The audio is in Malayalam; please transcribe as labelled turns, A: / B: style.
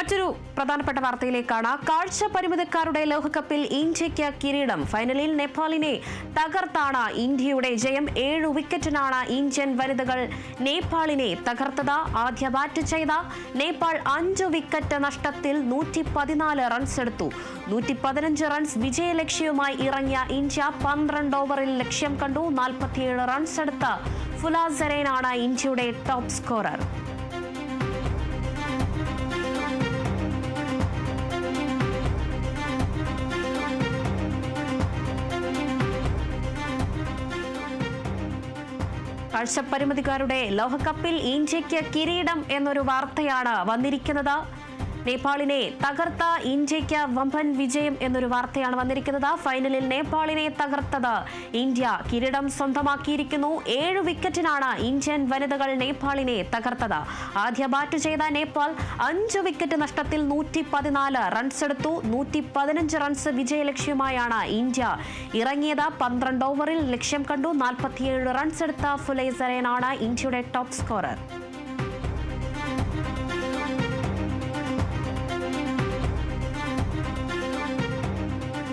A: മറ്റൊരു പ്രധാനപ്പെട്ട വാർത്തയിലേക്കാണ്. കാഴ്ച പരിമിതക്കാരുടെ ലോകകപ്പിൽ ഇന്ത്യയ്ക്ക് കിരീടം. ഫൈനലിൽ നേപ്പാളിനെ തകർത്താണ് ഇന്ത്യയുടെ ജയം. 7 വിക്കറ്റിനാണ് ഇന്ത്യൻ വനിതകൾ നേപ്പാളിനെ തകർത്തത്. ആദ്യ ബാറ്റ് ചെയ്ത നേപ്പാൾ 5 വിക്കറ്റ് നഷ്ടത്തിൽ 114 റൺസ് എടുത്തു. 115 റൺസ് വിജയലക്ഷ്യവുമായി ഇറങ്ങിയ ഇന്ത്യ 12 ഓവറിൽ ലക്ഷ്യം കണ്ടു. 47 റൺസ് എടുത്ത ഫുലാസരേനാണ് ഇന്ത്യയുടെ ടോപ്പ് സ്കോറർ. കാഴ്ചപരിമിതക്കാരുടെ ലോകകപ്പിൽ ഇന്ത്യയ്ക്ക് കിരീടം എന്നൊരു വാർത്തയാണ് വന്നിരിക്കുന്നത്. നേപ്പാളിനെ തകർത്ത ഇന്ത്യയ്ക്ക് വമ്പൻ വിജയം എന്നൊരു വാർത്തയാണ് വന്നിരിക്കുന്നത്. ഫൈനലിൽ നേപ്പാളിനെ തകർത്തത് ഇന്ത്യ കിരീടം സ്വന്തമാക്കിയിരിക്കുന്നു. 7 വിക്കറ്റിനാണ് ഇന്ത്യൻ വനിതകൾ നേപ്പാളിനെ തകർത്തത്. ആദ്യ ബാറ്റ് ചെയ്ത നേപ്പാൾ 5 വിക്കറ്റ് നഷ്ടത്തിൽ 114 റൺസ് എടുത്തു. 115 റൺസ് വിജയലക്ഷ്യമായാണ് ഇന്ത്യ ഇറങ്ങിയത്. 12 ഓവറിൽ ലക്ഷ്യം കണ്ടു. 47 റൺസ് എടുത്ത ഫുലൈസരേനാണ് ഇന്ത്യയുടെ ടോപ്പ് സ്കോറർ.